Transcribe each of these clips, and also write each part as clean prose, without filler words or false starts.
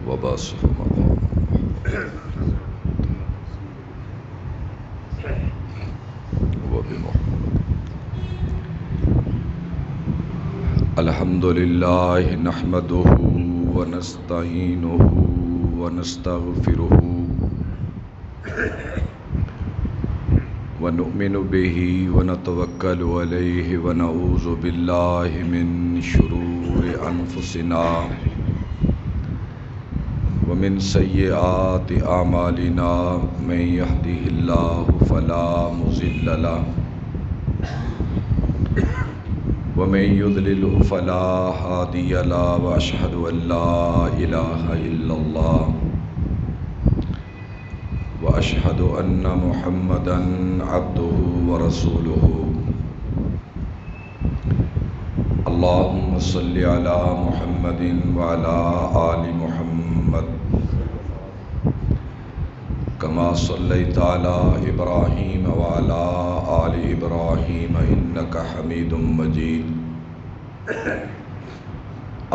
وباسه مقام وبمحمد. الحمد لله نحمده ونستعينه ونستغفره ونؤمن به ونتوكل عليه ونعوذ بالله من شرور أنفسنا ومن سيئات أعمالنا من يهده الله فلا مضل له ومن يضلله فلا هادي له وأشهد أن لا إله إلا الله وأشهد أن محمدًا عبده ورسوله. اللهم صل على محمد وعلى آل محمد كما صليت على إبراهيم وعلى آل إبراهيم إنك حميد مجيد.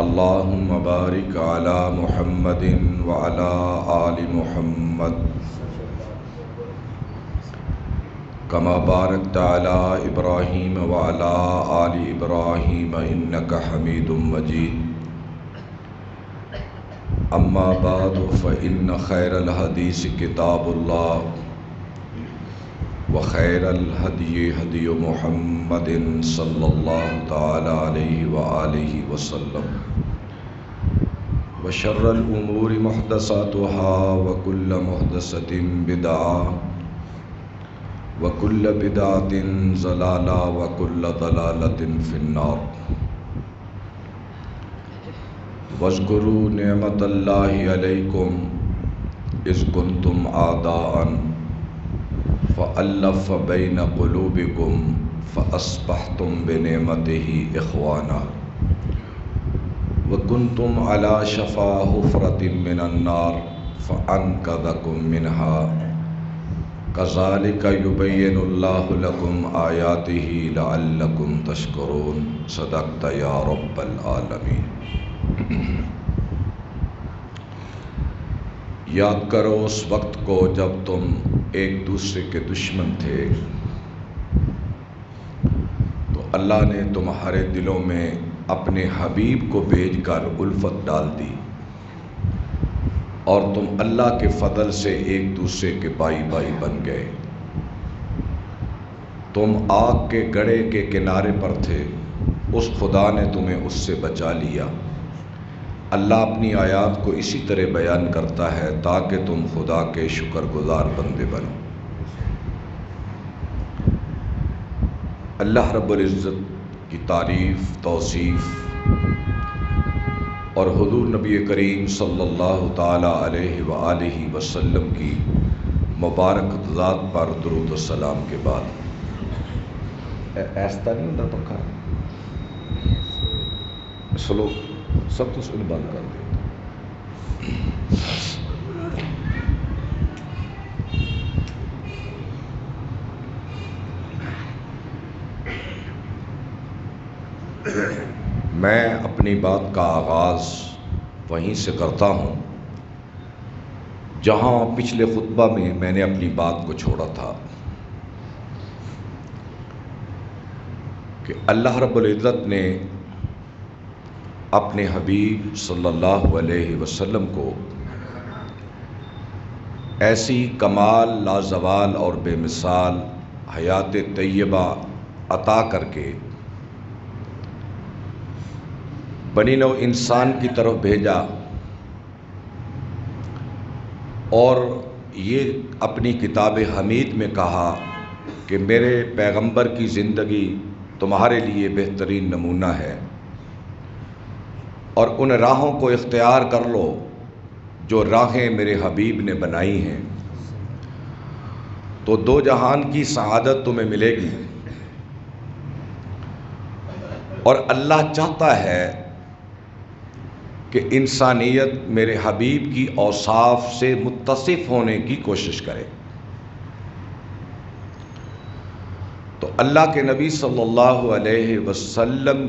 اللهم بارك على محمد وعلى آل محمد كما باركت على إبراهيم وعلى آل إبراهيم إنك حميد مجيد. أما بعد فإن خير الحديث كتاب الله وخير الهدي هدي محمد صلى الله تعالى عليه وآله وسلم وشر الأمور محدثاتها وكل محدثة بدعة وكل بدعة ضلالة وكل ضلالة في النار. واذكروا نعمة الله عليكم إذ كنتم أعداء فألف بين قلوبكم فأصبحتم بنعمته إخوانا وكنتم على شفا حفرة من النار فأنقذكم منها كذلك يبين الله لكم آياته لعلكم تشكرون. صدقت يا رب العالمين. یاد کرو اس وقت کو جب تم ایک دوسرے کے دشمن تھے تو اللہ نے تمہارے دلوں میں اپنے حبیب کو بھیج کر الفت ڈال دی اور تم اللہ کے فضل سے ایک دوسرے کے بھائی بھائی بن گئے. تم آگ کے گڑھے کے کنارے پر تھے، اس خدا نے تمہیں اس سے بچا لیا. اللہ اپنی آیات کو اسی طرح بیان کرتا ہے تاکہ تم خدا کے شکر گزار بندے بنو. اللہ رب العزت کی تعریف، توصیف اور حضور نبی کریم صلی اللہ تعالی علیہ وآلہ وسلم کی مبارک ذات پر درود و سلام کے بعد ایسا نہیں ہوتا پکا سلو سب تو سن بند کر دے. میں اپنی بات کا آغاز وہیں سے کرتا ہوں جہاں پچھلے خطبہ میں نے اپنی بات کو چھوڑا تھا کہ اللہ رب العزت نے اپنے حبیب صلی اللہ علیہ وسلم کو ایسی کمال لازوال اور بے مثال حیات طیبہ عطا کر کے بنی نوع انسان کی طرف بھیجا اور یہ اپنی کتاب حمید میں کہا کہ میرے پیغمبر کی زندگی تمہارے لیے بہترین نمونہ ہے اور ان راہوں کو اختیار کر لو جو راہیں میرے حبیب نے بنائی ہیں تو دو جہان کی سعادت تمہیں ملے گی. اور اللہ چاہتا ہے کہ انسانیت میرے حبیب کی اوصاف سے متصف ہونے کی کوشش کرے. تو اللہ کے نبی صلی اللہ علیہ وسلم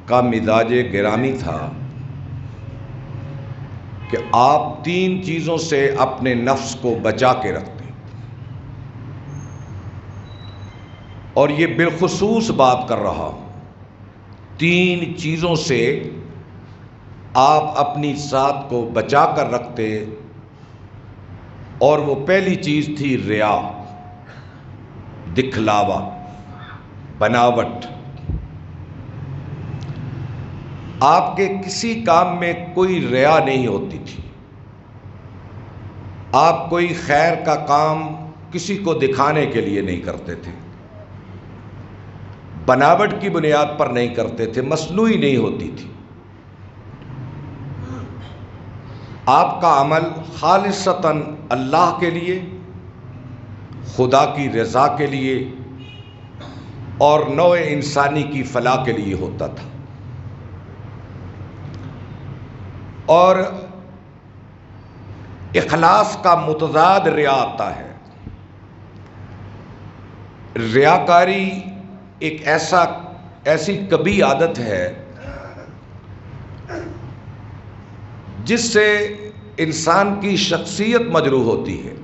کا مزاج گرامی تھا کہ کہ آپ 3 چیزوں سے اپنے نفس کو بچا کے رکھتے ہیں، اور یہ بالخصوص بات کر رہا ہوں، 3 چیزوں سے آپ اپنی ذات کو بچا کر رکھتے، اور وہ پہلی چیز تھی ریا، دکھلاوا، بناوٹ۔ آپ کے کسی کام میں کوئی ریا نہیں ہوتی تھی، آپ کوئی خیر کا کام کسی کو دکھانے کے لیے نہیں کرتے تھے، بناوٹ کی بنیاد پر نہیں کرتے تھے، مصنوعی نہیں ہوتی تھی۔ آپ کا عمل خالصتاً اللہ کے لیے، خدا کی رضا کے لیے اور نوع انسانی کی فلاح کے لیے ہوتا تھا۔ اور اخلاص کا متضاد ریا آتا ہے۔ ریاکاری ایک ایسی کبھی عادت ہے جس سے انسان کی شخصیت مجروح ہوتی ہے۔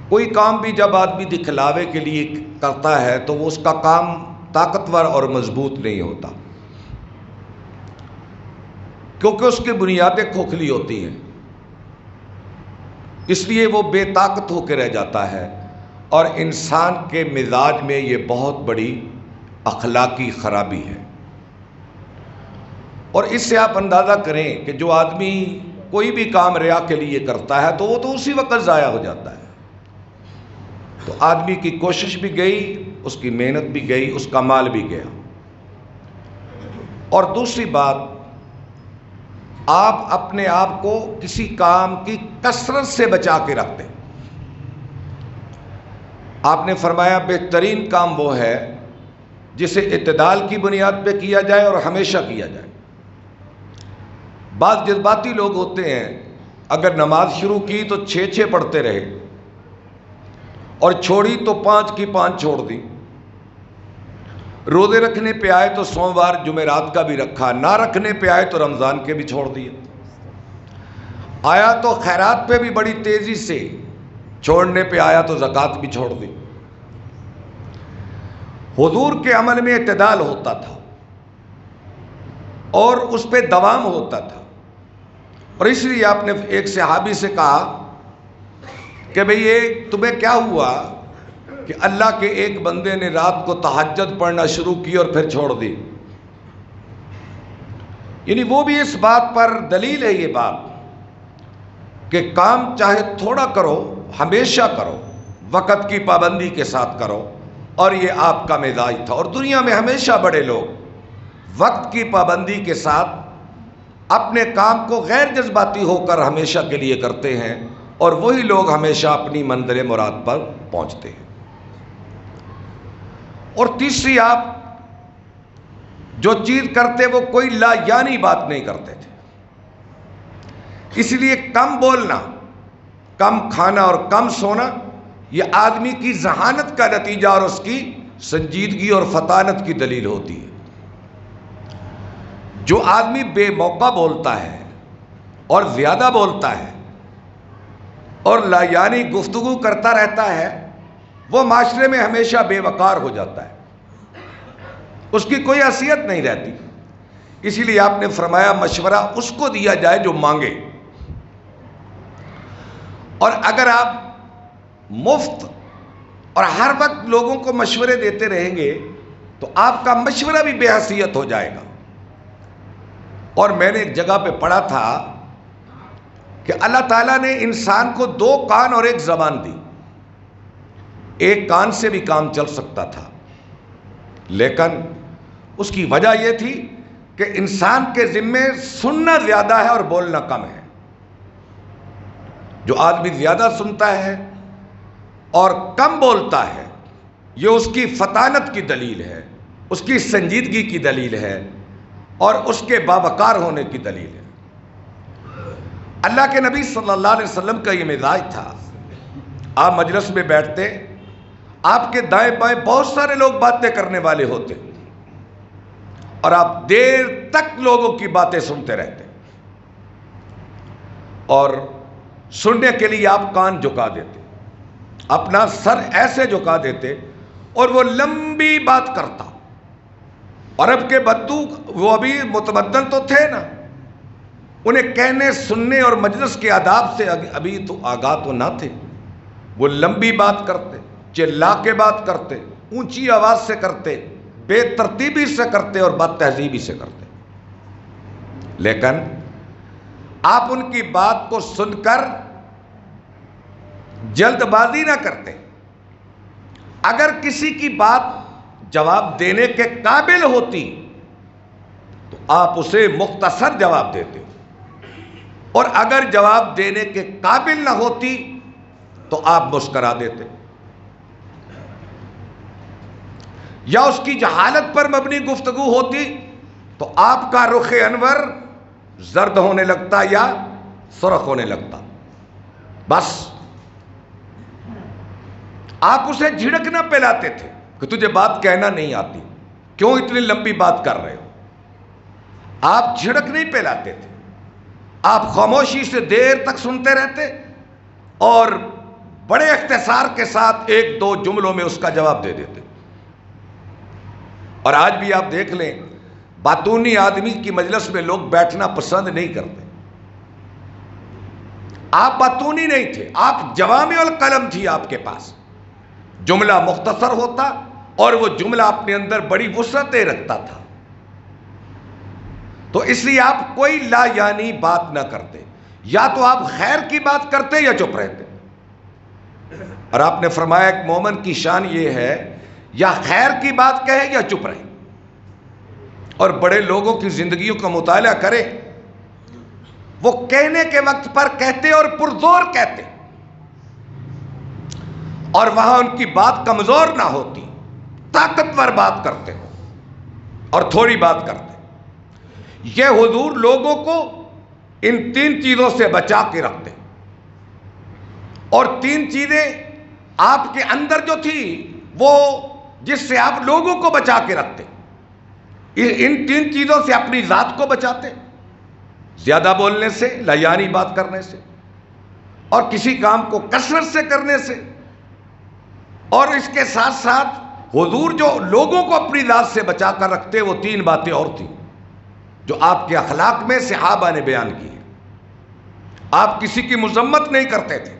کوئی کام بھی جب آدمی دکھلاوے کے لیے کرتا ہے تو وہ اس کا کام طاقتور اور مضبوط نہیں ہوتا، کیونکہ اس کی بنیادیں کھوکھلی ہوتی ہیں، اس لیے وہ بے طاقت ہو کے رہ جاتا ہے، اور انسان کے مزاج میں یہ بہت بڑی اخلاقی خرابی ہے۔ اور اس سے آپ اندازہ کریں کہ جو آدمی کوئی بھی کام ریا کے لیے کرتا ہے تو وہ تو اسی وقت ضائع ہو جاتا ہے۔ تو آدمی کی کوشش بھی گئی، اس کی محنت بھی گئی، اس کا مال بھی گیا۔ اور دوسری بات، آپ اپنے آپ کو کسی کام کی کثرت سے بچا کے رکھتے ہیں۔ آپ نے فرمایا بہترین کام وہ ہے جسے اعتدال کی بنیاد پہ کیا جائے اور ہمیشہ کیا جائے۔ بعض جذباتی لوگ ہوتے ہیں، اگر نماز شروع کی تو 6 پڑھتے رہے، اور چھوڑی تو 5 کی 5 چھوڑ دی، روزے رکھنے پہ آئے تو سوموار جمعرات کا بھی رکھا، نہ رکھنے پہ آئے تو رمضان کے بھی چھوڑ دیے، آیا تو خیرات پہ بھی بڑی تیزی سے، چھوڑنے پہ آیا تو زکوٰۃ بھی چھوڑ دی۔ حضور کے عمل میں اعتدال ہوتا تھا اور اس پہ دوام ہوتا تھا، اور اس لیے آپ نے ایک صحابی سے کہا کہ بھئی یہ تمہیں کیا ہوا کہ اللہ کے ایک بندے نے رات کو تہجد پڑھنا شروع کی اور پھر چھوڑ دی؟ یعنی وہ بھی اس بات پر دلیل ہے یہ بات کہ کام چاہے تھوڑا کرو، ہمیشہ کرو، وقت کی پابندی کے ساتھ کرو، اور یہ آپ کا مزاج تھا۔ اور دنیا میں ہمیشہ بڑے لوگ وقت کی پابندی کے ساتھ اپنے کام کو غیر جذباتی ہو کر ہمیشہ کے لیے کرتے ہیں، اور وہی لوگ ہمیشہ اپنی منزل مراد پر پہنچتے ہیں۔ اور تیسری، آپ جو چیز کرتے وہ کوئی لا یعنی بات نہیں کرتے تھے، اس لیے کم بولنا، کم کھانا اور کم سونا یہ آدمی کی ذہانت کا نتیجہ اور اس کی سنجیدگی اور فطانت کی دلیل ہوتی ہے۔ جو آدمی بے موقع بولتا ہے اور زیادہ بولتا ہے اور لا یعنی گفتگو کرتا رہتا ہے، وہ معاشرے میں ہمیشہ بے وقار ہو جاتا ہے، اس کی کوئی حیثیت نہیں رہتی۔ اسی لیے آپ نے فرمایا مشورہ اس کو دیا جائے جو مانگے، اور اگر آپ مفت اور ہر وقت لوگوں کو مشورے دیتے رہیں گے تو آپ کا مشورہ بھی بے حیثیت ہو جائے گا۔ اور میں نے ایک جگہ پہ پڑھا تھا کہ اللہ تعالیٰ نے انسان کو 2 کان اور 1 زبان دی، ایک کان سے بھی کام چل سکتا تھا، لیکن اس کی وجہ یہ تھی کہ انسان کے ذمے سننا زیادہ ہے اور بولنا کم ہے۔ جو آدمی زیادہ سنتا ہے اور کم بولتا ہے، یہ اس کی فطانت کی دلیل ہے، اس کی سنجیدگی کی دلیل ہے، اور اس کے باوقار ہونے کی دلیل ہے۔ اللہ کے نبی صلی اللہ علیہ وسلم کا یہ مزاج تھا، آپ مجلس میں بیٹھتے، آپ کے دائیں بائیں بہت سارے لوگ باتیں کرنے والے ہوتے، اور آپ دیر تک لوگوں کی باتیں سنتے رہتے، اور سننے کے لیے آپ کان جھکا دیتے، اپنا سر ایسے جھکا دیتے، اور وہ لمبی بات کرتا۔ عرب کے بدو وہ ابھی متمدن تو تھے نا، انہیں کہنے سننے اور مجلس کے آداب سے ابھی تو آگاہ تو نہ تھے۔ وہ لمبی بات کرتے، چلا کے بات کرتے، اونچی آواز سے کرتے، بے ترتیبی سے کرتے اور بد تہذیبی سے کرتے۔ لیکن آپ ان کی بات کو سن کر جلد بازی نہ کرتے۔ اگر کسی کی بات جواب دینے کے قابل ہوتی تو آپ اسے مختصر جواب دیتے، اور اگر جواب دینے کے قابل نہ ہوتی تو آپ مسکرا دیتے، یا اس کی جہالت پر مبنی گفتگو ہوتی تو آپ کا رخ انور زرد ہونے لگتا یا سرخ ہونے لگتا۔ بس آپ اسے جھڑک نہ پلاتے تھے کہ تجھے بات کہنا نہیں آتی، کیوں اتنی لمبی بات کر رہے ہو؟ آپ جھڑک نہیں پلاتے تھے، آپ خاموشی سے دیر تک سنتے رہتے اور بڑے اختصار کے ساتھ ایک دو جملوں میں اس کا جواب دے دیتے۔ اور آج بھی آپ دیکھ لیں، باتونی آدمی کی مجلس میں لوگ بیٹھنا پسند نہیں کرتے۔ آپ باتونی نہیں تھے، آپ جوامع القلم تھی آپ کے پاس، جملہ مختصر ہوتا اور وہ جملہ اپنے اندر بڑی وسعتیں رکھتا تھا۔ تو اس لیے آپ کوئی لا یعنی بات نہ کرتے، یا تو آپ خیر کی بات کرتے یا چپ رہتے۔ اور آپ نے فرمایا ایک مومن کی شان یہ ہے یا خیر کی بات کہے یا چپ رہے۔ اور بڑے لوگوں کی زندگیوں کا مطالعہ کرے، وہ کہنے کے وقت پر کہتے اور پرزور کہتے، اور وہاں ان کی بات کمزور نہ ہوتی، طاقتور بات کرتے ہو اور تھوڑی بات کرتے۔ یہ حضور لوگوں کو ان تین چیزوں سے بچا کے رکھتے، اور تین چیزیں آپ کے اندر جو تھی وہ جس سے آپ لوگوں کو بچا کے رکھتے، ان تین چیزوں سے اپنی ذات کو بچاتے، زیادہ بولنے سے، لایانی بات کرنے سے، اور کسی کام کو کثرت سے کرنے سے۔ اور اس کے ساتھ ساتھ حضور جو لوگوں کو اپنی ذات سے بچا کر رکھتے، وہ تین باتیں اور تھیں جو آپ کے اخلاق میں صحابہ نے بیان کی ہے۔ آپ کسی کی مذمت نہیں کرتے تھے،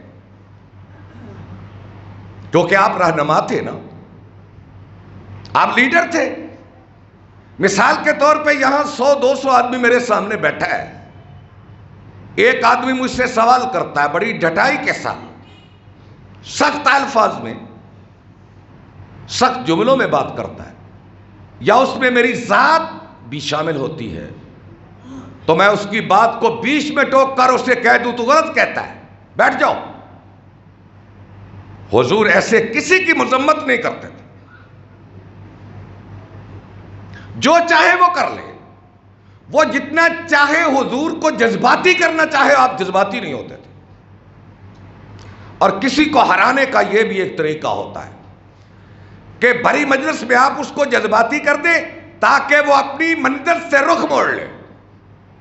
کیونکہ آپ رہنما تھے نا، آپ لیڈر تھے۔ مثال کے طور پہ یہاں 100-200 آدمی میرے سامنے بیٹھا ہے، ایک آدمی مجھ سے سوال کرتا ہے بڑی ڈٹائی کے ساتھ، سخت الفاظ میں، سخت جملوں میں بات کرتا ہے، یا اس میں میری ذات بھی شامل ہوتی ہے، تو میں اس کی بات کو بیچ میں ٹوک کر اسے کہہ دوں تو غلط کہتا ہے، بیٹھ جاؤ۔ حضور ایسے کسی کی مذمت نہیں کرتے تھے، جو چاہے وہ کر لے، وہ جتنا چاہے حضور کو جذباتی کرنا چاہے، آپ جذباتی نہیں ہوتے تھے۔ اور کسی کو ہرانے کا یہ بھی ایک طریقہ ہوتا ہے کہ بھری مجلس میں آپ اس کو جذباتی کر دیں تاکہ وہ اپنی منزل سے رخ موڑ لے،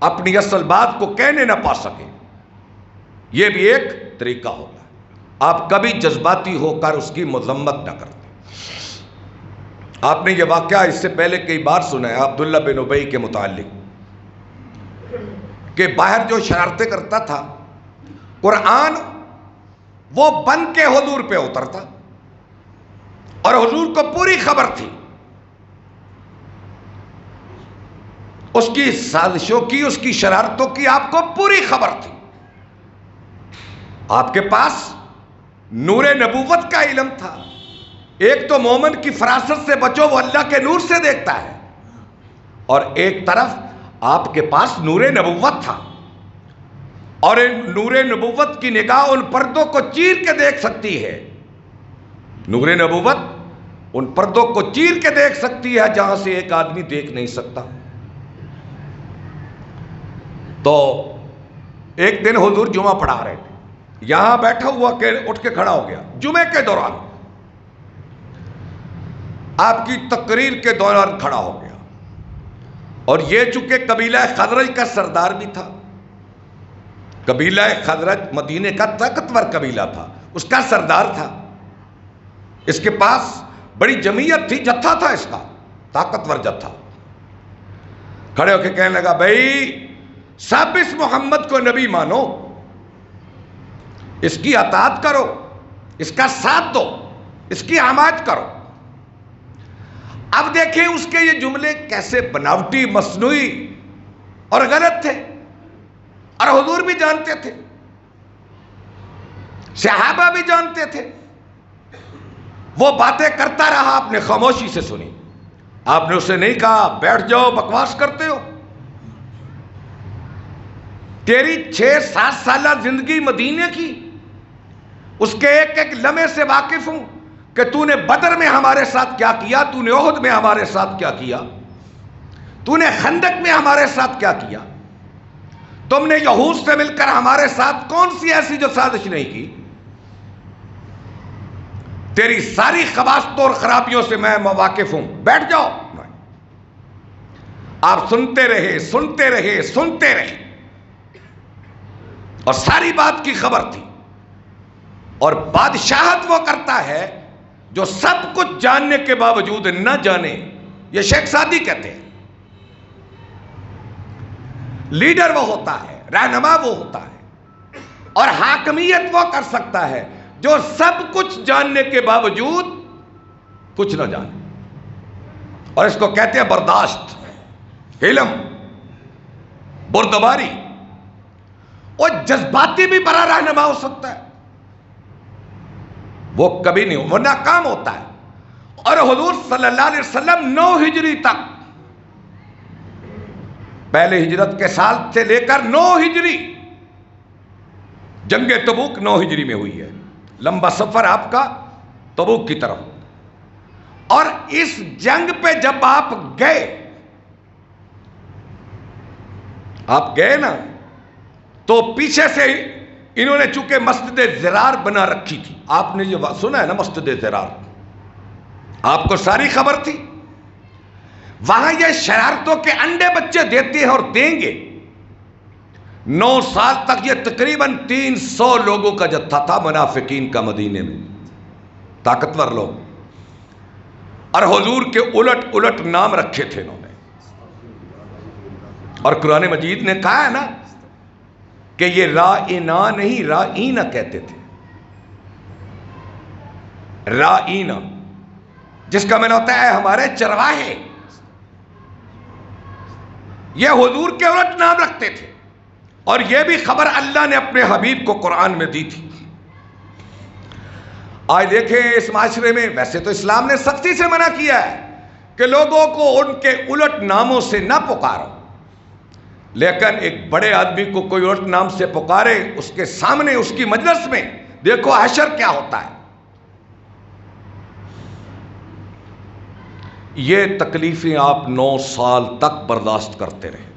اپنی اصل بات کو کہنے نہ پا سکے۔ یہ بھی ایک طریقہ ہوتا ہے، آپ کبھی جذباتی ہو کر اس کی مذمت نہ کرتے۔ آپ نے یہ واقعہ اس سے پہلے کئی بار سنا ہے عبداللہ بن ابی کے متعلق، کہ باہر جو شرارتیں کرتا تھا، قرآن وہ بن کے حضور پہ اترتا، اور حضور کو پوری خبر تھی اس کی سازشوں کی، اس کی شرارتوں کی، آپ کو پوری خبر تھی۔ آپ کے پاس نور نبوت کا علم تھا۔ ایک تو مومن کی فراست سے بچو، وہ اللہ کے نور سے دیکھتا ہے، اور ایک طرف آپ کے پاس نور نبوت تھا، اور نور نبوت کی نگاہ ان پردوں کو چیر کے دیکھ سکتی ہے۔ نور نبوت ان پردوں کو چیر کے دیکھ سکتی ہے جہاں سے ایک آدمی دیکھ نہیں سکتا۔ تو ایک دن حضور جمعہ پڑھا رہے تھے، یہاں بیٹھا ہوا کہ اٹھ کے کھڑا ہو گیا جمعے کے دوران، آپ کی تقریر کے دوران کھڑا ہو گیا، اور یہ چونکہ قبیلہ خزرج کا سردار بھی تھا، قبیلہ خزرج مدینے کا طاقتور قبیلہ تھا، اس کا سردار تھا، اس کے پاس بڑی جمعیت تھی، جتھا تھا اس کا، طاقتور جتھا. کھڑے ہو کے کہنے لگا بھائی سب اس محمد کو نبی مانو، اس کی اطاعت کرو، اس کا ساتھ دو، اس کی حمایت کرو. اب دیکھیں اس کے یہ جملے کیسے بناوٹی، مصنوعی اور غلط تھے، اور حضور بھی جانتے تھے، صحابہ بھی جانتے تھے. وہ باتیں کرتا رہا، آپ نے خاموشی سے سنی. آپ نے اسے نہیں کہا بیٹھ جاؤ بکواس کرتے ہو، تیری 6-7 سالہ زندگی مدینے کی، اس کے ایک ایک لمحے سے واقف ہوں کہ تو نے بدر میں ہمارے ساتھ کیا کیا، تو نے احد میں ہمارے ساتھ کیا کیا، تو نے خندق میں ہمارے ساتھ کیا کیا، تم نے یہود سے مل کر ہمارے ساتھ کون سی ایسی جو سازش نہیں کی. تیری ساری خباثتوں اور خرابیوں سے میں واقف ہوں، بیٹھ جاؤ. آپ سنتے رہے سنتے رہے سنتے رہے، اور ساری بات کی خبر تھی. اور بادشاہت وہ کرتا ہے جو سب کچھ جاننے کے باوجود نہ جانے. یہ شیخ سعدی کہتے ہیں لیڈر وہ ہوتا ہے، رہنما وہ ہوتا ہے، اور حاکمیت وہ کر سکتا ہے جو سب کچھ جاننے کے باوجود کچھ نہ جانے. اور اس کو کہتے ہیں برداشت، حلم، بردباری. اور جذباتی بھی بڑا رہنما ہو سکتا ہے، وہ کبھی نہیں، وہ ناکام ہوتا ہے. اور حضور صلی اللہ علیہ وسلم 9 ہجری تک، پہلے ہجرت کے سال سے لے کر 9 ہجری، جنگ تبوک 9 ہجری میں ہوئی ہے، لمبا سفر آپ کا تبوک کی طرف. اور اس جنگ پہ جب آپ گئے نا، تو پیچھے سے انہوں نے چونکہ مسجد زرار بنا رکھی تھی. آپ نے یہ سنا ہے نا مسجد زرار، آپ کو ساری خبر تھی. وہاں یہ شرارتوں کے انڈے بچے دیتے ہیں اور دیں گے. 9 سال تک یہ تقریباً 300 لوگوں کا جتھا تھا منافقین کا مدینے میں، طاقتور لوگ. اور حضور کے الٹ الٹ نام رکھے تھے انہوں نے. اور قرآن مجید نے کہا ہے نا کہ یہ رائنا نہیں رائینا کہتے تھے. رائینا جس کا معنی ہوتا ہے ہمارے چرواہے. یہ حضور کے الٹ نام رکھتے تھے. اور یہ بھی خبر اللہ نے اپنے حبیب کو قرآن میں دی تھی. آج دیکھیں اس معاشرے میں، ویسے تو اسلام نے سختی سے منع کیا ہے کہ لوگوں کو ان کے الٹ ناموں سے نہ پکارو، لیکن ایک بڑے آدمی کو کوئی الٹ نام سے پکارے، اس کے سامنے اس کی مجلس میں دیکھو حشر کیا ہوتا ہے. یہ تکلیفیں آپ 9 سال تک برداشت کرتے رہے.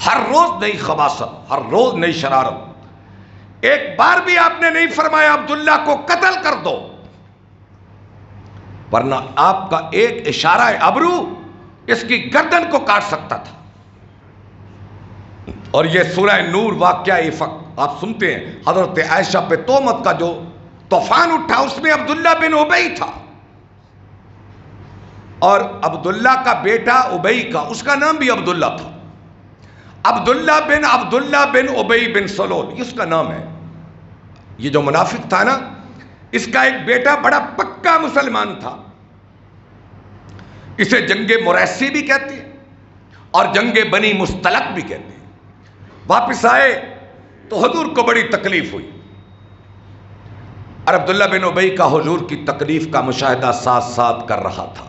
ہر روز نئی خباثت، ہر روز نئی شرارت. ایک بار بھی آپ نے نہیں فرمایا عبداللہ کو قتل کر دو، ورنہ آپ کا ایک اشارہ ابرو اس کی گردن کو کاٹ سکتا تھا. اور یہ سورہ نور واقعہ افق آپ سنتے ہیں، حضرت عائشہ پہ تہمت کا جو طوفان اٹھا اس میں عبداللہ بن ابی تھا. اور عبداللہ کا بیٹا ابی کا، اس کا نام بھی عبداللہ تھا، عبداللہ بن ابی بن سلول، یہ اس کا نام ہے. یہ جو منافق تھا نا، اس کا ایک بیٹا بڑا پکا مسلمان تھا. اسے جنگ مریسی بھی کہتے ہیں اور جنگ بنی مستلق بھی کہتے ہیں. واپس آئے تو حضور کو بڑی تکلیف ہوئی، اور عبداللہ بن ابی کا حضور کی تکلیف کا مشاہدہ ساتھ ساتھ کر رہا تھا.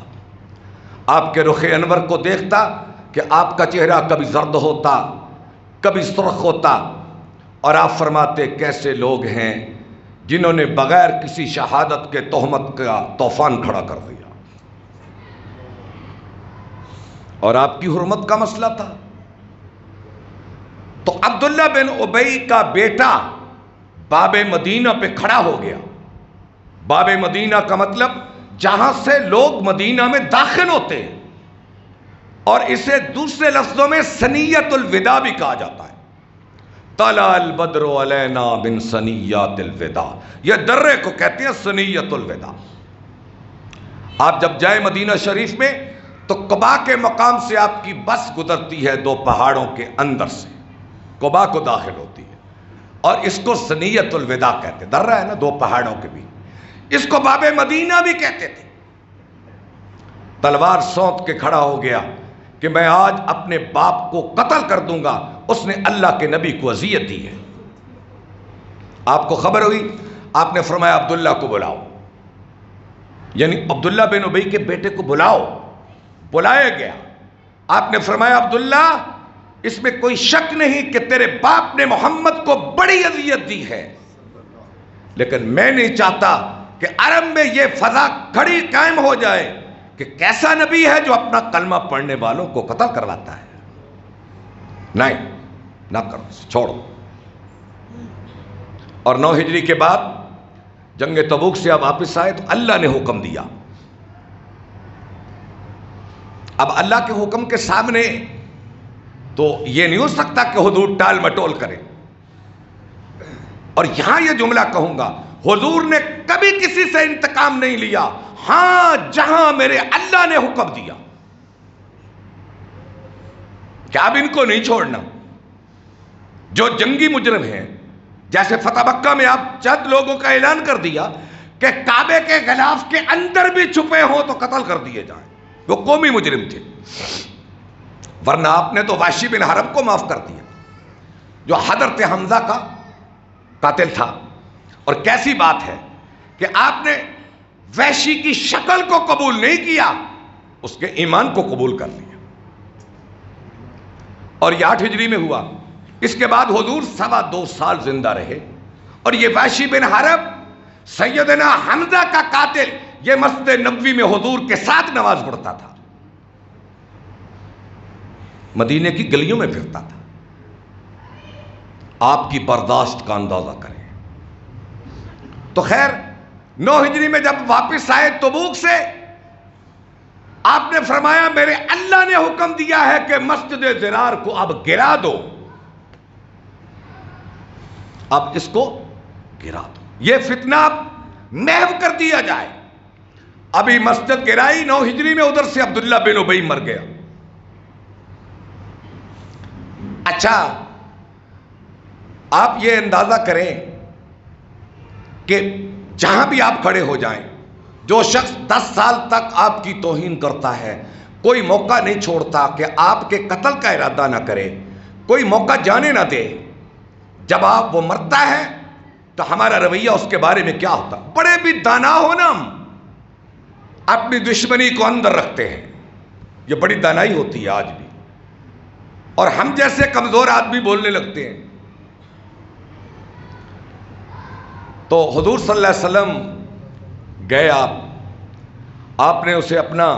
آپ کے رخ انور کو دیکھتا کہ آپ کا چہرہ کبھی زرد ہوتا، کبھی سرخ ہوتا، اور آپ فرماتے کیسے لوگ ہیں جنہوں نے بغیر کسی شہادت کے تہمت کا طوفان کھڑا کر دیا. اور آپ کی حرمت کا مسئلہ تھا. تو عبداللہ بن ابی کا بیٹا باب مدینہ پہ کھڑا ہو گیا. باب مدینہ کا مطلب جہاں سے لوگ مدینہ میں داخل ہوتے ہیں، اور اسے دوسرے لفظوں میں ثنیۃ الوداع بھی کہا جاتا ہے. طلع البدر علینا من ثنیات الوداع، یہ درے کو کہتے ہیں ثنیۃ الوداع۔ آپ جب جائیں مدینہ شریف میں تو قباء کے مقام سے آپ کی بس گزرتی ہے دو پہاڑوں کے اندر سے، قباء کو داخل ہوتی ہے، اور اس کو ثنیۃ الوداع کہتے ہیں، درہ ہے نا دو پہاڑوں کے بھی، اس کو باب مدینہ بھی کہتے تھے۔ تلوار سونت کے کھڑا ہو گیا کہ میں آج اپنے باپ کو قتل کر دوں گا، اس نے اللہ کے نبی کو اذیت دی ہے۔ آپ کو خبر ہوئی، آپ نے فرمایا عبداللہ کو بلاؤ، یعنی عبداللہ بن ابی کے بیٹے کو بلاؤ۔ بلایا گیا، آپ نے فرمایا عبداللہ اس میں کوئی شک نہیں کہ تیرے باپ نے محمد کو بڑی اذیت دی ہے، لیکن میں نہیں چاہتا کہ عرب میں یہ فضا کھڑی قائم ہو جائے کہ کیسا نبی ہے جو اپنا کلمہ پڑھنے والوں کو قتل کرواتا ہے۔ نہیں، نہ کرو، چھوڑو۔ اور 9 ہجری کے بعد جنگ تبوک سے آپ واپس آئے تو اللہ نے حکم دیا۔ اب اللہ کے حکم کے سامنے تو یہ نہیں ہو سکتا کہ حضور ٹال مٹول کرے، اور یہاں یہ جملہ کہوں گا، حضور نے کبھی کسی سے انتقام نہیں لیا، ہاں جہاں میرے اللہ نے حکم دیا کہ اب ان کو نہیں چھوڑنا۔ جو جنگی مجرم ہیں، جیسے فتح مکہ میں آپ چند لوگوں کا اعلان کر دیا کہ کعبے کے غلاف کے اندر بھی چھپے ہوں تو قتل کر دیے جائیں، وہ قومی مجرم تھے۔ ورنہ آپ نے تو وحشی بن حرب کو معاف کر دیا جو حضرت حمزہ کا قاتل تھا، اور کیسی بات ہے کہ آپ نے وحشی کی شکل کو قبول نہیں کیا، اس کے ایمان کو قبول کر لیا۔ اور یہ 8 ہجری میں ہوا۔ اس کے بعد حضور 2.25 سال زندہ رہے، اور یہ وحشی بن حرب سیدنا حمزہ کا قاتل یہ مسجد نبوی میں حضور کے ساتھ نماز پڑھتا تھا، مدینے کی گلیوں میں پھرتا تھا۔ آپ کی برداشت کا اندازہ کریں۔ تو خیر 9 ہجری میں جب واپس آئے تبوک سے، آپ نے فرمایا میرے اللہ نے حکم دیا ہے کہ مسجد ضرار کو اب گرا دو، اب اس کو گرا دو، یہ فتنہ اب محو کر دیا جائے۔ ابھی مسجد گرائی 9 ہجری میں، ادھر سے عبداللہ بن ابی مر گیا۔ اچھا آپ یہ اندازہ کریں کہ جہاں بھی آپ کھڑے ہو جائیں، جو شخص 10 سال تک آپ کی توہین کرتا ہے، کوئی موقع نہیں چھوڑتا کہ آپ کے قتل کا ارادہ نہ کرے، کوئی موقع جانے نہ دے۔ جب آپ وہ مرتا ہے تو ہمارا رویہ اس کے بارے میں کیا ہوتا؟ بڑے بھی دانا ہو نا، ہم اپنی دشمنی کو اندر رکھتے ہیں، یہ بڑی دانائی ہوتی ہے آج بھی، اور ہم جیسے کمزور آدمی بولنے لگتے ہیں۔ تو حضور صلی اللہ علیہ وسلم گئے، آپ نے اسے اپنا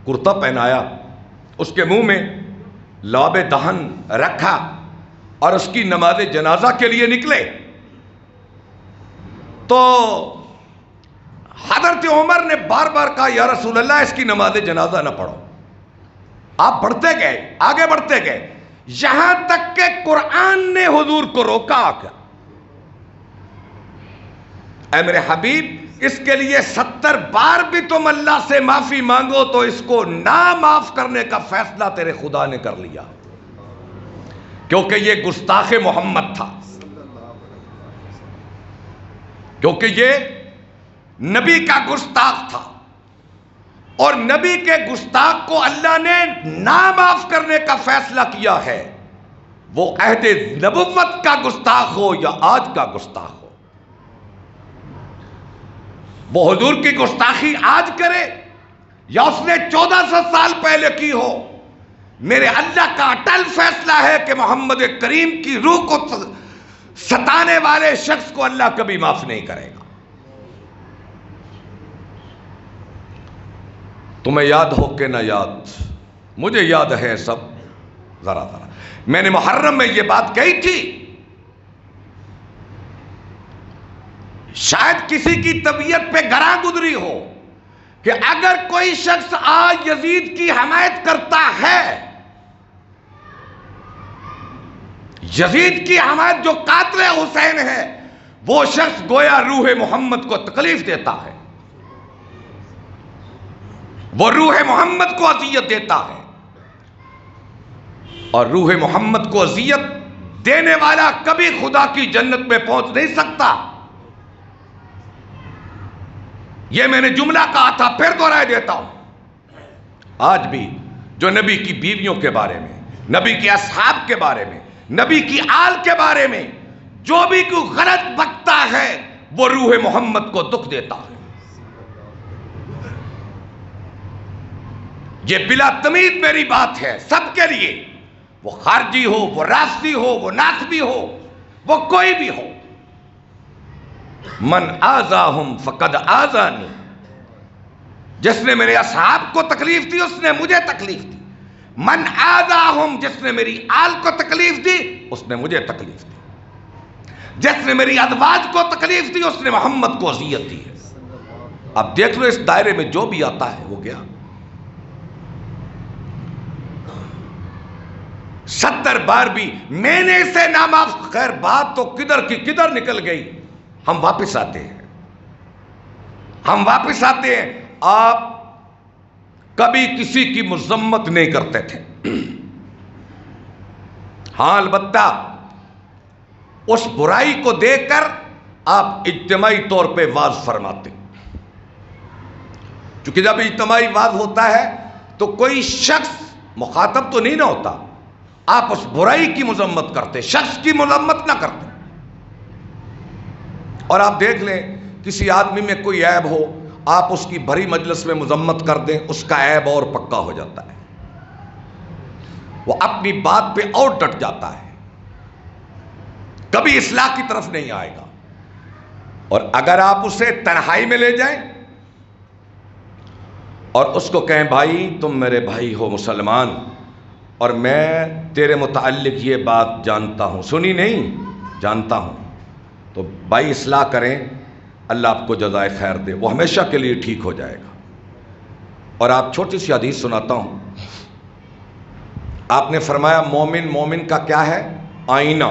کرتا پہنایا، اس کے منہ میں لعاب دہن رکھا، اور اس کی نماز جنازہ کے لیے نکلے۔ تو حضرت عمر نے بار بار کہا یا رسول اللہ اس کی نماز جنازہ نہ پڑھو۔ آپ بڑھتے گئے، آگے بڑھتے گئے، یہاں تک کہ قرآن نے حضور کو روکا کہ اے میرے حبیب اس کے لیے 70 بار بھی تم اللہ سے معافی مانگو تو اس کو نہ معاف کرنے کا فیصلہ تیرے خدا نے کر لیا، کیونکہ یہ گستاخ محمد تھا، کیونکہ یہ نبی کا گستاخ تھا، اور نبی کے گستاخ کو اللہ نے نہ معاف کرنے کا فیصلہ کیا ہے، وہ عہد نبوت کا گستاخ ہو یا آج کا گستاخ ہو۔ وہ حضور کی گستاخی آج کرے یا اس نے 1400 سال پہلے کی ہو، میرے اللہ کا اٹل فیصلہ ہے کہ محمد کریم کی روح کو ستانے والے شخص کو اللہ کبھی معاف نہیں کرے گا۔ تمہیں یاد ہو کہ نہ یاد، مجھے یاد ہے سب ذرا ذرا۔ میں نے محرم میں یہ بات کہی تھی، شاید کسی کی طبیعت پہ گراں گزری ہو کہ اگر کوئی شخص آج یزید کی حمایت کرتا ہے، یزید کی حمایت جو قاتل حسین ہے وہ شخص گویا روح محمد کو تکلیف دیتا ہے، وہ روح محمد کو اذیت دیتا ہے، اور روح محمد کو اذیت دینے والا کبھی خدا کی جنت میں پہنچ نہیں سکتا۔ یہ میں نے جملہ کہا تھا، پھر دوہرائے دیتا ہوں۔ آج بھی جو نبی کی بیویوں کے بارے میں، نبی کے اصحاب کے بارے میں، نبی کی آل کے بارے میں جو بھی کوئی غلط بکتا ہے وہ روح محمد کو دکھ دیتا ہے۔ یہ بلا تمید میری بات ہے سب کے لیے، وہ خارجی ہو، وہ رافضی ہو، وہ ناصبی ہو، وہ کوئی بھی ہو۔ من آذاہم فقد آذانی، جس نے میرے اصحاب کو تکلیف دی اس نے مجھے تکلیف دی۔ من آذاہم، جس نے میری آل کو تکلیف دی اس نے مجھے تکلیف دی۔ جس نے میری ازواج کو تکلیف دی اس نے محمد کو اذیت دی ہے۔ اب دیکھ لو اس دائرے میں جو بھی آتا ہے وہ گیا۔ 70 بار بھی میں نے اسے نامعاف، خیر بات تو کدھر کی کدھر نکل گئی۔ ہم واپس آتے ہیں، ہم واپس آتے ہیں۔ آپ کبھی کسی کی مذمت نہیں کرتے تھے، ہاں البتہ اس برائی کو دیکھ کر آپ اجتماعی طور پہ واز فرماتے، چونکہ جب اجتماعی واز ہوتا ہے تو کوئی شخص مخاطب تو نہیں نہ ہوتا، آپ اس برائی کی مذمت کرتے، شخص کی مذمت نہ کرتے۔ اور آپ دیکھ لیں کسی آدمی میں کوئی عیب ہو، آپ اس کی بھری مجلس میں مذمت کر دیں، اس کا عیب اور پکا ہو جاتا ہے، وہ اپنی بات پہ اور ڈٹ جاتا ہے، کبھی اصلاح کی طرف نہیں آئے گا۔ اور اگر آپ اسے تنہائی میں لے جائیں اور اس کو کہیں بھائی تم میرے بھائی ہو مسلمان اور میں تیرے متعلق یہ بات جانتا ہوں، سنی نہیں جانتا ہوں، تو بھائی اصلاح کریں، اللہ آپ کو جزائے خیر دے، وہ ہمیشہ کے لیے ٹھیک ہو جائے گا۔ اور آپ چھوٹی سی حدیث سناتا ہوں، آپ نے فرمایا مومن کا کیا ہے؟ آئینہ،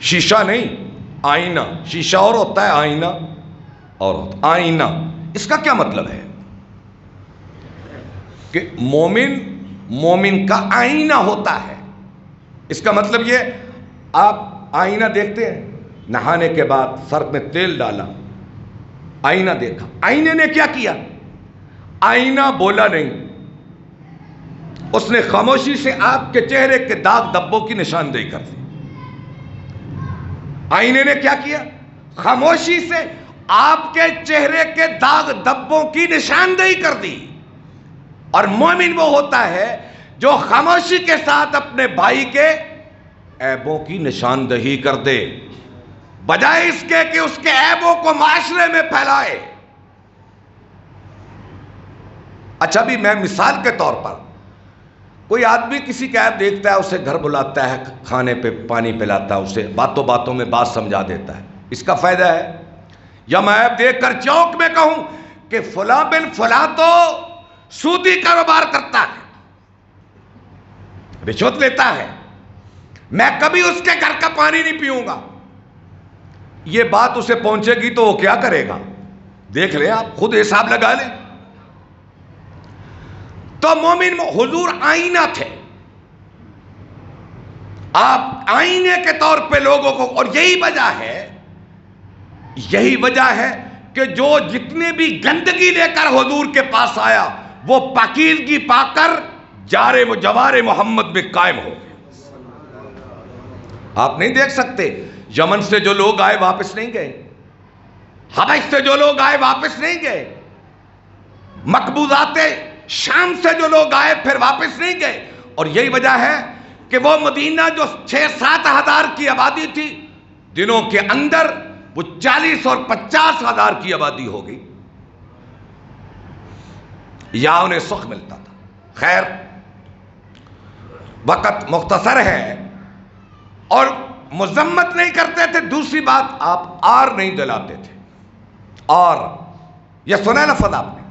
شیشہ نہیں، آئینہ۔ شیشہ اور ہوتا ہے، آئینہ اور ہوتا ہے۔ آئینہ، اس کا کیا مطلب ہے؟ کہ مومن کا آئینہ ہوتا ہے۔ اس کا مطلب یہ، آپ آئینہ دیکھتے ہیں، نہانے کے بعد سر میں تیل ڈالا، آئینہ دیکھا، آئینے نے کیا کیا؟ آئینہ بولا نہیں، اس نے خاموشی سے آپ کے چہرے کے داغ دھبوں کی نشاندہی کر دی۔ آئینے نے کیا کیا؟ خاموشی سے آپ کے چہرے کے داغ دھبوں کی نشاندہی کر دی۔ اور مومن وہ ہوتا ہے جو خاموشی کے ساتھ اپنے بھائی کے عیبوں کی نشاندہی کر دے، بجائے اس کے کہ اس کے عیبوں کو معاشرے میں پھیلائے۔ اچھا بھی میں مثال کے طور پر، کوئی آدمی کسی کا عیب دیکھتا ہے، اسے گھر بلاتا ہے، کھانے پہ پانی پلاتا ہے، اسے باتوں باتوں میں بات سمجھا دیتا ہے، اس کا فائدہ ہے؟ یا میں عیب دیکھ کر چوک میں کہوں کہ فلاں بن فلاں تو سودی کاروبار کرتا ہے، رشوت لیتا ہے، میں کبھی اس کے گھر کا پانی نہیں پیوں گا، یہ بات اسے پہنچے گی تو وہ کیا کرے گا؟ دیکھ لیں، آپ خود حساب لگا لیں۔ تو مومن حضور آئینہ تھے، آپ آئینے کے طور پہ لوگوں کو، اور یہی وجہ ہے کہ جو جتنے بھی گندگی لے کر حضور کے پاس آیا وہ پاکیزگی پا کر جارے و جوارے محمد میں قائم ہو گئے۔ آپ نہیں دیکھ سکتے یمن سے جو لوگ آئے واپس نہیں گئے، حبش سے جو لوگ آئے واپس نہیں گئے، مقبوضات شام سے جو لوگ آئے پھر واپس نہیں گئے۔ اور یہی وجہ ہے کہ وہ مدینہ جو 6-7 ہزار کی آبادی تھی، دنوں کے اندر وہ 40 اور 50 ہزار کی آبادی ہو گئی، یا انہیں سخ ملتا تھا۔ خیر، وقت مختصر ہے اور مذمت نہیں کرتے تھے۔ دوسری بات، آپ آر نہیں دلاتے تھے، اور یہ سنا لفظ آپ نے،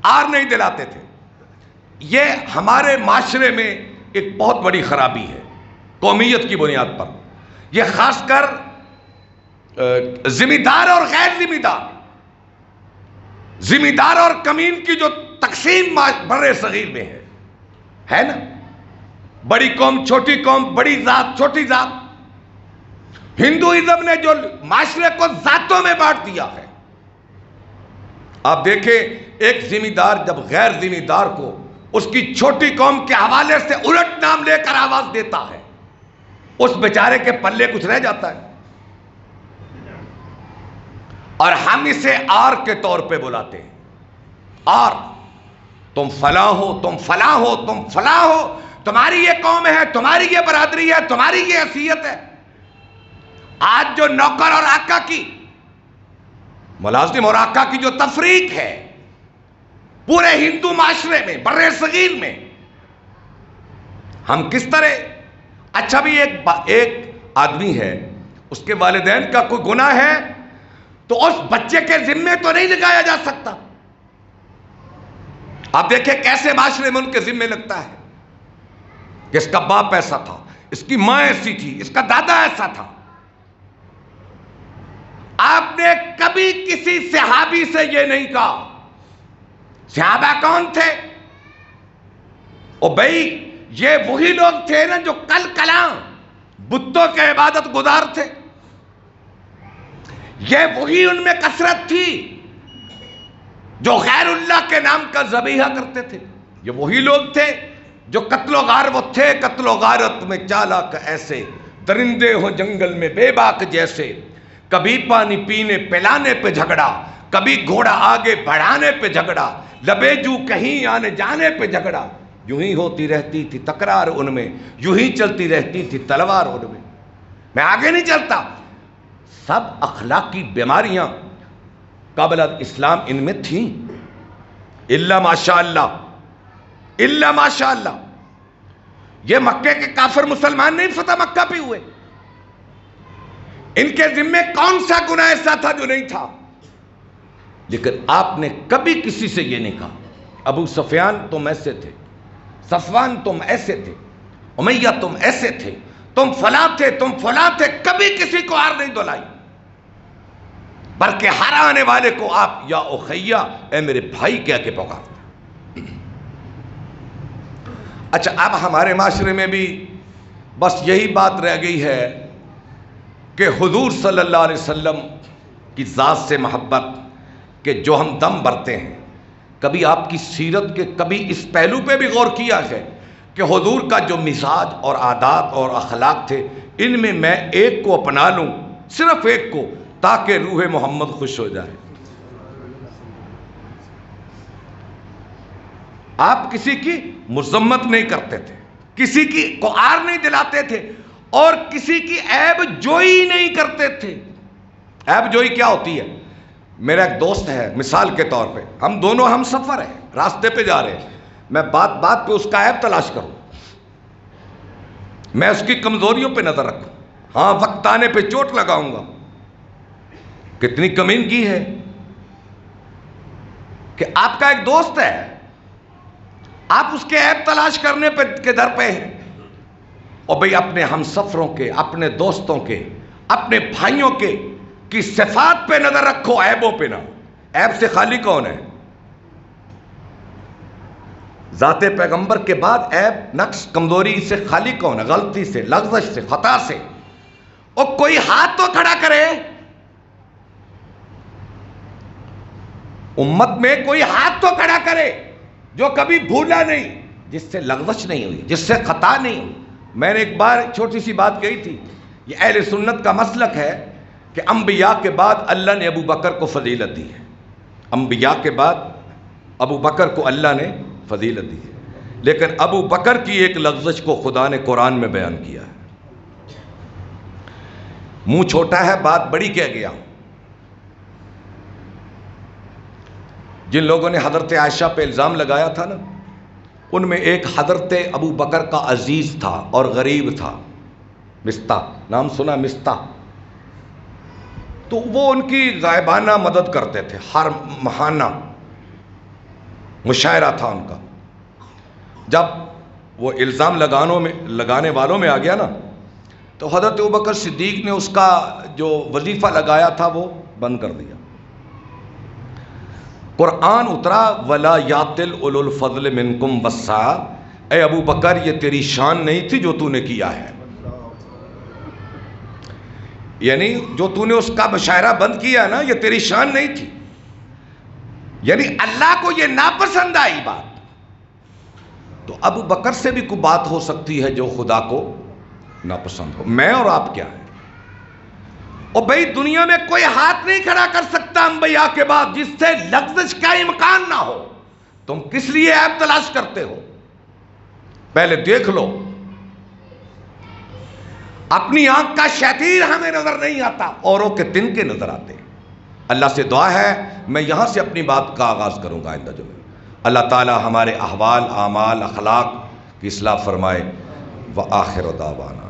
آر نہیں دلاتے تھے۔ یہ ہمارے معاشرے میں ایک بہت بڑی خرابی ہے۔ قومیت کی بنیاد پر. یہ خاص کر ذمہ دار اور غیر ذمہ دار، ذمہ دار اور کمین کی جو تقسیم بر صغیر میں ہے نا، بڑی قوم چھوٹی قوم، بڑی ذات چھوٹی ذات. ہندوازم نے جو معاشرے کو ذاتوں میں بانٹ دیا ہے. آپ دیکھیں ایک ذمہ دار جب غیر ذمہ دار کو اس کی چھوٹی قوم کے حوالے سے الٹ نام لے کر آواز دیتا ہے، اس بیچارے کے پلے کچھ رہ جاتا ہے. اور ہم اسے آر کے طور پہ بلاتے ہیں. آر، تم فلاں ہو، تم فلاں ہو، تم فلاں ہو، تمہاری یہ قوم ہے، تمہاری یہ برادری ہے، تمہاری یہ حیثیت ہے. آج جو نوکر اور آقا کی، ملازم اور آقا کی جو تفریق ہے پورے ہندو معاشرے میں، بر صغیر میں، ہم کس طرح، اچھا بھی ایک آدمی ہے، اس کے والدین کا کوئی گناہ ہے تو اس بچے کے ذمے تو نہیں لگایا جا سکتا. آپ دیکھیں کیسے معاشرے میں ان کے ذمے لگتا ہے کہ اس کا باپ ایسا تھا، اس کی ماں ایسی تھی، اس کا دادا ایسا تھا. آپ نے کبھی کسی صحابی سے یہ نہیں کہا. صحابہ کون تھے؟ او بھائی یہ وہی لوگ تھے نا جو کل کلاں بتوں کے عبادت گزار تھے. یہ وہی ان میں کثرت تھی جو غیر اللہ کے نام کا ذبیحہ کرتے تھے. یہ وہی لوگ تھے جو قتل و غارت تھے، قتل و غارت میں چالاک ایسے، درندے ہو جنگل میں بے باک جیسے. کبھی پانی پینے پلانے پہ جھگڑا، کبھی گھوڑا آگے بڑھانے پہ جھگڑا، لبیجو کہیں آنے جانے پہ جھگڑا. یوں ہی ہوتی رہتی تھی تکرار ان میں، یوں ہی چلتی رہتی تھی تلوار ان میں. میں آگے نہیں چلتا. سب اخلاقی بیماریاں قبل اسلام ان میں تھیں، الا ماشاء اللہ، الا ماشاء اللہ. یہ مکے کے کافر مسلمان نہیں فتح مکہ پہ ہوئے. ان کے ذمے کون سا گناہ ایسا تھا جو نہیں تھا؟ لیکن آپ نے کبھی کسی سے یہ نہیں کہا ابو سفیان تم ایسے تھے، صفوان تم ایسے تھے، امیہ تم ایسے تھے، تم فلاں تھے، تم فلاں تھے. کبھی کسی کو آر نہیں دلائی، بلکہ ہر آنے والے کو آپ یا اخیہ، اے میرے بھائی کہہ کے پکارتے. اچھا اب ہمارے معاشرے میں بھی بس یہی بات رہ گئی ہے کہ حضور صلی اللہ علیہ وسلم کی ذات سے محبت کہ جو ہم دم بھرتے ہیں. کبھی آپ کی سیرت کے کبھی اس پہلو پہ بھی غور کیا ہے کہ حضور کا جو مزاج اور عادات اور اخلاق تھے، ان میں ایک کو اپنا لوں، صرف ایک کو، تاکہ روح محمد خوش ہو جائے. آپ کسی کی مذمت نہیں کرتے تھے، کسی کی کو آر نہیں دلاتے تھے، اور کسی کی عیب جوئی نہیں کرتے تھے. عیب جوئی کیا ہوتی ہے؟ میرا ایک دوست ہے، مثال کے طور پہ ہم دونوں ہم سفر ہیں، راستے پہ جا رہے ہیں، میں بات بات پہ اس کا عیب تلاش کروں، میں اس کی کمزوریوں پہ نظر رکھوں، ہاں وقت آنے پہ چوٹ لگاؤں گا. کتنی کمینگی ہے کہ آپ کا ایک دوست ہے، آپ اس کے عیب تلاش کرنے پہ کے در پہ ہیں. اور بھئی اپنے ہم سفروں کے، اپنے دوستوں کے، اپنے بھائیوں کے کی صفات پہ نظر رکھو، عیبوں پہ نہ. عیب سے خالی کون ہے؟ ذات پیغمبر کے بعد عیب، نقص، کمزوری سے خالی کون ہے؟ غلطی سے، لغزش سے، خطا سے. اور کوئی ہاتھ تو کھڑا کرے، امت میں کوئی ہاتھ تو کھڑا کرے جو کبھی بھولا نہیں، جس سے لغزش نہیں ہوئی، جس سے خطا نہیں ہوئی. میں نے ایک بار چھوٹی سی بات کہی تھی، یہ اہل سنت کا مسلک ہے کہ انبیاء کے بعد اللہ نے ابو بکر کو فضیلت دی ہے. انبیاء کے بعد ابو بکر کو اللہ نے فضیلت دی ہے. لیکن ابو بکر کی ایک لغزش کو خدا نے قرآن میں بیان کیا ہے. منہ چھوٹا ہے، بات بڑی کہہ گیا. جن لوگوں نے حضرت عائشہ پہ الزام لگایا تھا نا، ان میں ایک حضرت ابو بکر کا عزیز تھا اور غریب تھا، مستہ، نام سنا مستہ. تو وہ ان کی غائبانہ مدد کرتے تھے، ہر ماہانہ مشاعرہ تھا ان کا. جب وہ الزام لگانے والوں میں آ گیا نا تو حضرت ابوبکر صدیق نے اس کا جو وظیفہ لگایا تھا وہ بند کر دیا. قرآن اترا وَلَا يَأْتَلِ أُولُو الْفَضْلِ مِنْكُمْ وَالسَّعَةِ، اے ابو بکر یہ تیری شان نہیں تھی جو تو نے کیا ہے، یعنی جو تو نے اس کا مشاعرہ بند کیا نا، یہ تیری شان نہیں تھی. یعنی اللہ کو یہ ناپسند آئی بات. تو ابو بکر سے بھی کوئی بات ہو سکتی ہے جو خدا کو ناپسند ہو. میں اور آپ کیا ہے؟ اور بھئی دنیا میں کوئی ہاتھ نہیں کھڑا کر سکتا انبیاء کے بعد جس سے لغزش کا امکان نہ ہو. تم کس لیے عیب تلاش کرتے ہو؟ پہلے دیکھ لو. اپنی آنکھ کا شتیر ہمیں نظر نہیں آتا، اوروں کے تنکے نظر آتے. اللہ سے دعا ہے، میں یہاں سے اپنی بات کا آغاز کروں گا آئندہ جمعے. اللہ تعالی ہمارے احوال، اعمال، اخلاق کی اصلاح فرمائے. وآخر دعوانا